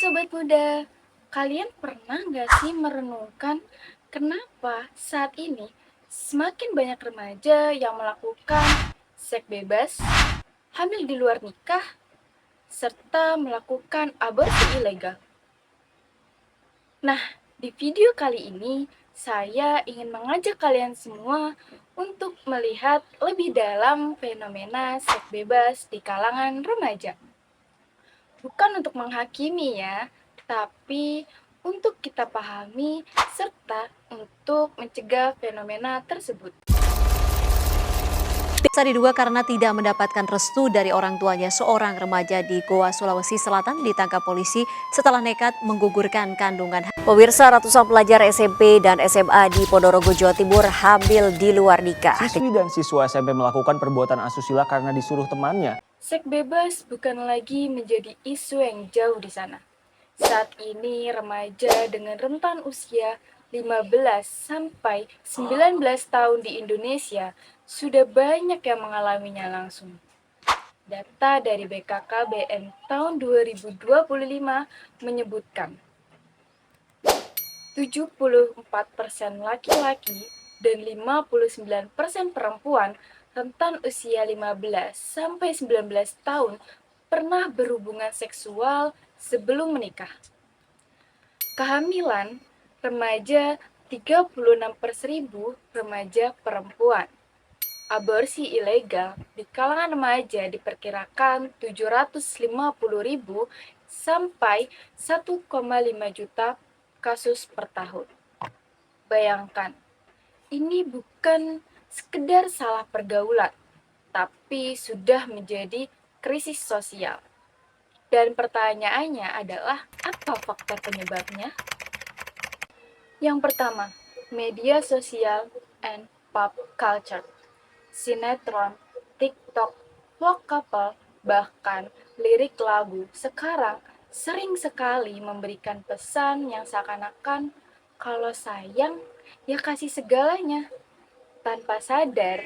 Sobat Muda, kalian pernah nggak sih merenungkan kenapa saat ini semakin banyak remaja yang melakukan seks bebas, hamil di luar nikah, serta melakukan aborsi ilegal? Nah, di video kali ini saya ingin mengajak kalian semua untuk melihat lebih dalam fenomena seks bebas di kalangan remaja. Bukan untuk menghakimi ya, tapi untuk kita pahami serta untuk mencegah fenomena tersebut. Bisa diduga karena tidak mendapatkan restu dari orang tuanya, seorang remaja di Goa, Sulawesi Selatan ditangkap polisi setelah nekat menggugurkan kandungan. Pemirsa, ratusan pelajar SMP dan SMA di Ponorogo, Jawa Timur hamil di luar nikah. Siswi dan siswa SMP melakukan perbuatan asusila karena disuruh temannya. Seks bebas bukan lagi menjadi isu yang jauh di sana. Saat ini remaja dengan rentan usia 15 sampai 19 tahun di Indonesia sudah banyak yang mengalaminya langsung. Data dari BKKBN tahun 2025 menyebutkan 74% laki-laki dan 59% perempuan rentan usia 15 sampai 19 tahun pernah berhubungan seksual sebelum menikah. Kehamilan remaja 36/1000 remaja perempuan. Aborsi ilegal di kalangan remaja diperkirakan 750.000 sampai 1,5 juta kasus per tahun. Bayangkan, ini bukan sekedar salah pergaulan, tapi sudah menjadi krisis sosial. Dan pertanyaannya adalah, apa faktor penyebabnya? Yang pertama, media sosial and pop culture. Sinetron, TikTok, vlog couple, bahkan lirik lagu sekarang sering sekali memberikan pesan yang seakan-akan kalau sayang ya kasih segalanya. Tanpa sadar,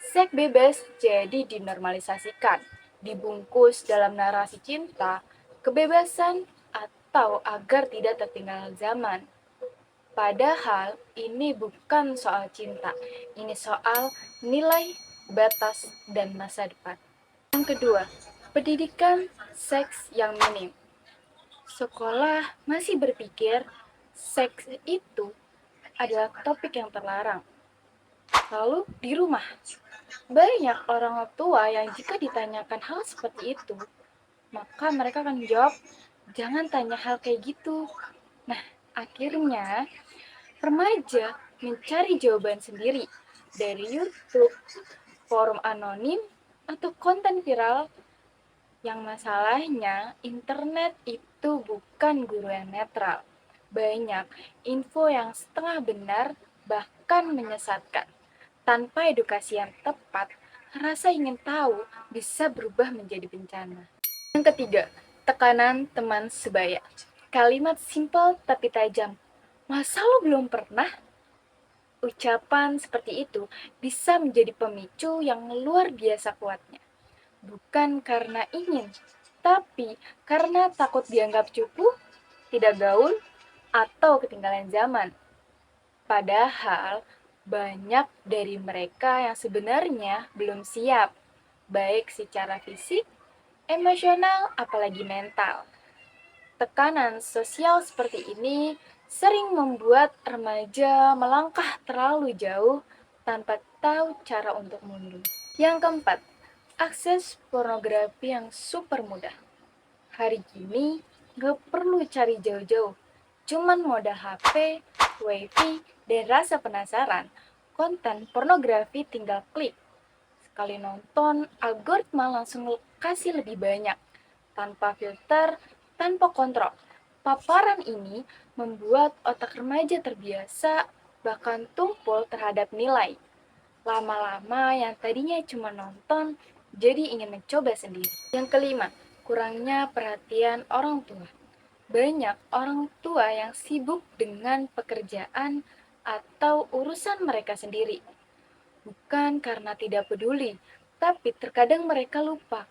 seks bebas jadi dinormalisasikan, dibungkus dalam narasi cinta, kebebasan, atau agar tidak tertinggal zaman. Padahal ini bukan soal cinta, ini soal nilai, batas, dan masa depan. Yang kedua, pendidikan seks yang minim. Sekolah masih berpikir seks itu adalah topik yang terlarang. Lalu di rumah, banyak orang tua yang jika ditanyakan hal seperti itu, maka mereka akan menjawab, jangan tanya hal kayak gitu. Nah, akhirnya remaja mencari jawaban sendiri dari YouTube, forum anonim, atau konten viral. Yang masalahnya, internet itu bukan guru yang netral. Banyak info yang setengah benar, bahkan menyesatkan. Tanpa edukasi yang tepat, rasa ingin tahu bisa berubah menjadi bencana. Yang ketiga, tekanan teman sebaya. Kalimat simpel tapi tajam. Masa lo belum pernah? Ucapan seperti itu bisa menjadi pemicu yang luar biasa kuatnya. Bukan karena ingin, tapi karena takut dianggap cupu, tidak gaul, atau ketinggalan zaman. Padahal banyak dari mereka yang sebenarnya belum siap, baik secara fisik, emosional, apalagi mental. Tekanan sosial seperti ini sering membuat remaja melangkah terlalu jauh tanpa tahu cara untuk mundur. Yang keempat, akses pornografi yang super mudah. Hari gini gak perlu cari jauh-jauh, cuman modal HP, wifi, dan rasa penasaran. Konten pornografi tinggal klik. Sekali nonton, algoritma langsung kasih lebih banyak. Tanpa filter, tanpa kontrol. Paparan ini membuat otak remaja terbiasa, bahkan tumpul terhadap nilai. Lama-lama yang tadinya cuma nonton, jadi ingin mencoba sendiri. Yang kelima, kurangnya perhatian orang tua. Banyak orang tua yang sibuk dengan pekerjaan atau urusan mereka sendiri. Bukan karena tidak peduli, tapi terkadang mereka lupa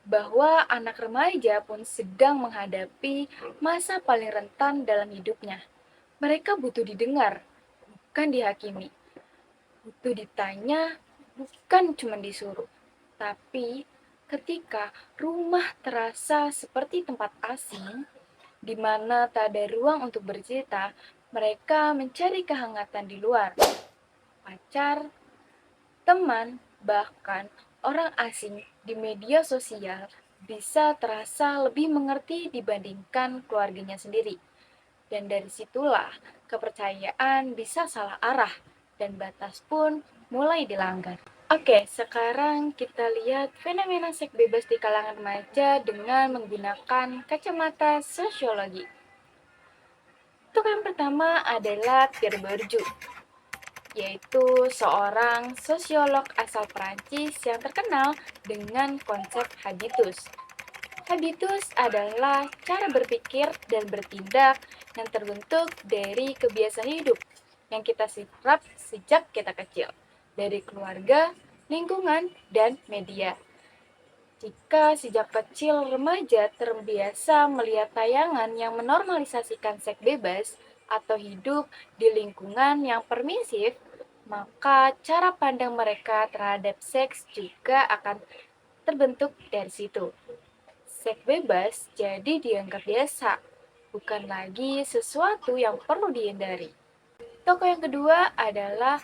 bahwa anak remaja pun sedang menghadapi masa paling rentan dalam hidupnya. Mereka butuh didengar, bukan dihakimi. Butuh ditanya, bukan cuma disuruh. Tapi ketika rumah terasa seperti tempat asing, di mana tak ada ruang untuk bercerita, mereka mencari kehangatan di luar. Pacar, teman, bahkan orang asing di media sosial bisa terasa lebih mengerti dibandingkan keluarganya sendiri. Dan dari situlah kepercayaan bisa salah arah dan batas pun mulai dilanggar. Oke, sekarang kita lihat fenomena seks bebas di kalangan remaja dengan menggunakan kacamata sosiologi. Untuk yang pertama adalah Pierre Bourdieu, yaitu seorang sosiolog asal Prancis yang terkenal dengan konsep habitus. Habitus adalah cara berpikir dan bertindak yang terbentuk dari kebiasaan hidup yang kita serap sejak kita kecil, dari keluarga, lingkungan, dan media. Jika sejak kecil remaja terbiasa melihat tayangan yang menormalisasikan seks bebas atau hidup di lingkungan yang permisif, maka cara pandang mereka terhadap seks juga akan terbentuk dari situ. Seks bebas jadi dianggap biasa, bukan lagi sesuatu yang perlu dihindari. Tokoh yang kedua adalah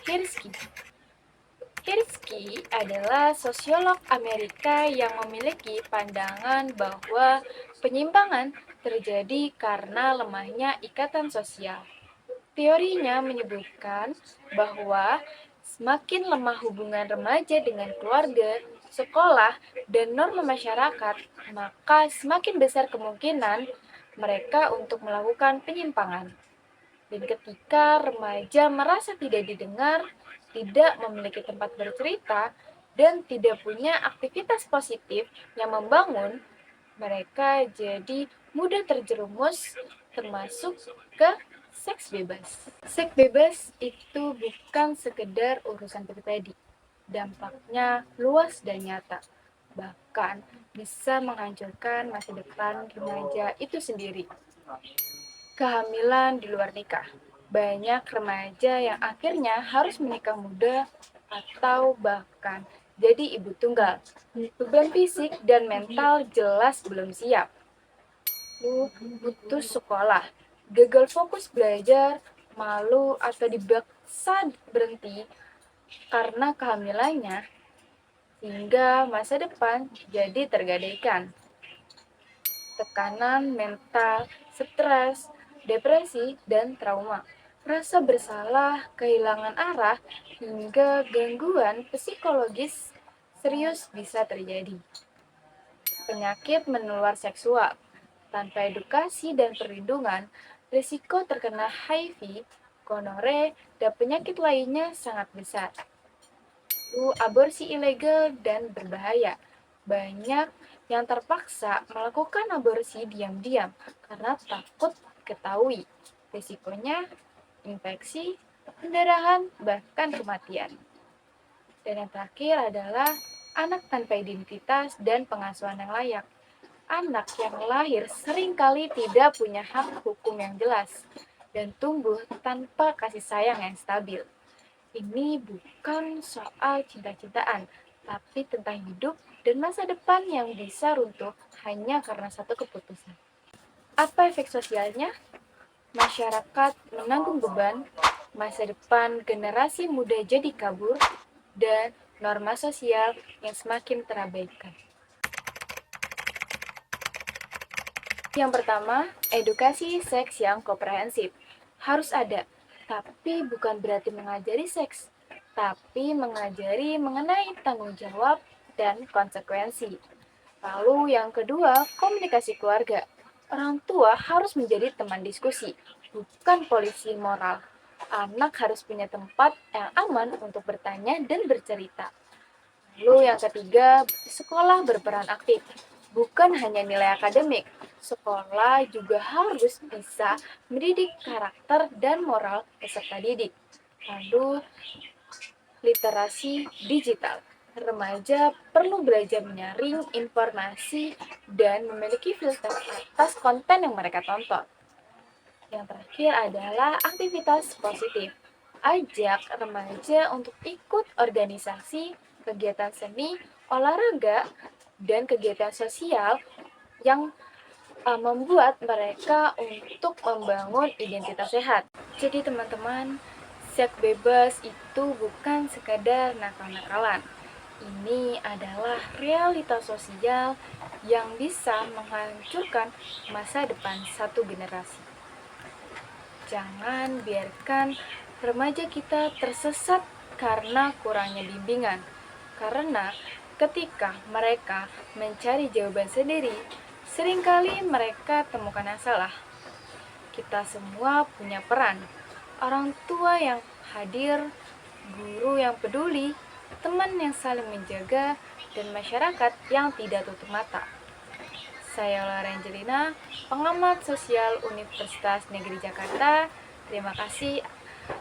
Hirschi. Hirschi adalah sosiolog Amerika yang memiliki pandangan bahwa penyimpangan terjadi karena lemahnya ikatan sosial. Teorinya menyebutkan bahwa semakin lemah hubungan remaja dengan keluarga, sekolah, dan norma masyarakat, maka semakin besar kemungkinan mereka untuk melakukan penyimpangan. Dan ketika remaja merasa tidak didengar, tidak memiliki tempat bercerita, dan tidak punya aktivitas positif yang membangun, mereka jadi mudah terjerumus termasuk ke seks bebas. Seks bebas itu bukan sekedar urusan pribadi. Dampaknya luas dan nyata. Bahkan bisa menghancurkan masa depan remaja itu sendiri. Kehamilan di luar nikah. Banyak remaja yang akhirnya harus menikah muda atau bahkan jadi ibu tunggal. Beban fisik dan mental jelas belum siap. Lu putus sekolah, gagal fokus belajar, malu atau dibaksa berhenti karena kehamilannya, hingga masa depan jadi tergadaikan. Tekanan mental, stres, depresi, dan trauma. Rasa bersalah, kehilangan arah, hingga gangguan psikologis serius bisa terjadi. Penyakit menular seksual. Tanpa edukasi dan perlindungan, risiko terkena HIV, gonore, dan penyakit lainnya sangat besar. Aborsi ilegal dan berbahaya. Banyak yang terpaksa melakukan aborsi diam-diam karena takut ketahui. Risikonya infeksi, pendarahan, bahkan kematian. Dan yang terakhir adalah anak tanpa identitas dan pengasuhan yang layak. Anak yang lahir seringkali tidak punya hak hukum yang jelas dan tumbuh tanpa kasih sayang yang stabil. Ini bukan soal cinta-cintaan, tapi tentang hidup dan masa depan yang bisa runtuh hanya karena satu keputusan. Apa efek sosialnya? Masyarakat menanggung beban, masa depan generasi muda jadi kabur, dan norma sosial yang semakin terabaikan. Yang pertama, edukasi seks yang komprehensif. Harus ada, tapi bukan berarti mengajari seks, tapi mengajari mengenai tanggung jawab dan konsekuensi. Lalu yang kedua, komunikasi keluarga. Orang tua harus menjadi teman diskusi, bukan polisi moral. Anak harus punya tempat yang aman untuk bertanya dan bercerita. Lalu yang ketiga, sekolah berperan aktif, bukan hanya nilai akademik. Sekolah juga harus bisa mendidik karakter dan moral peserta didik. Lalu, literasi digital. Remaja perlu belajar menyaring informasi dan memiliki filter atas konten yang mereka tonton. Yang terakhir adalah aktivitas positif. Ajak remaja untuk ikut organisasi, kegiatan seni, olahraga, dan kegiatan sosial yang membuat mereka untuk membangun identitas sehat. Jadi teman-teman, seks bebas itu bukan sekadar nakal-nakalan. Ini adalah realitas sosial yang bisa menghancurkan masa depan satu generasi. Jangan biarkan remaja kita tersesat karena kurangnya bimbingan. Karena ketika mereka mencari jawaban sendiri, seringkali mereka temukan yang salah. Kita semua punya peran. Orang tua yang hadir, guru yang peduli, teman yang saling menjaga, dan masyarakat yang tidak tutup mata. Saya Laura Angelina, pengamat sosial Universitas Negeri Jakarta. Terima kasih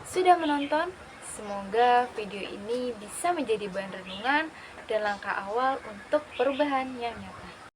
sudah menonton. Semoga video ini bisa menjadi bahan renungan dan langkah awal untuk perubahan yang nyata.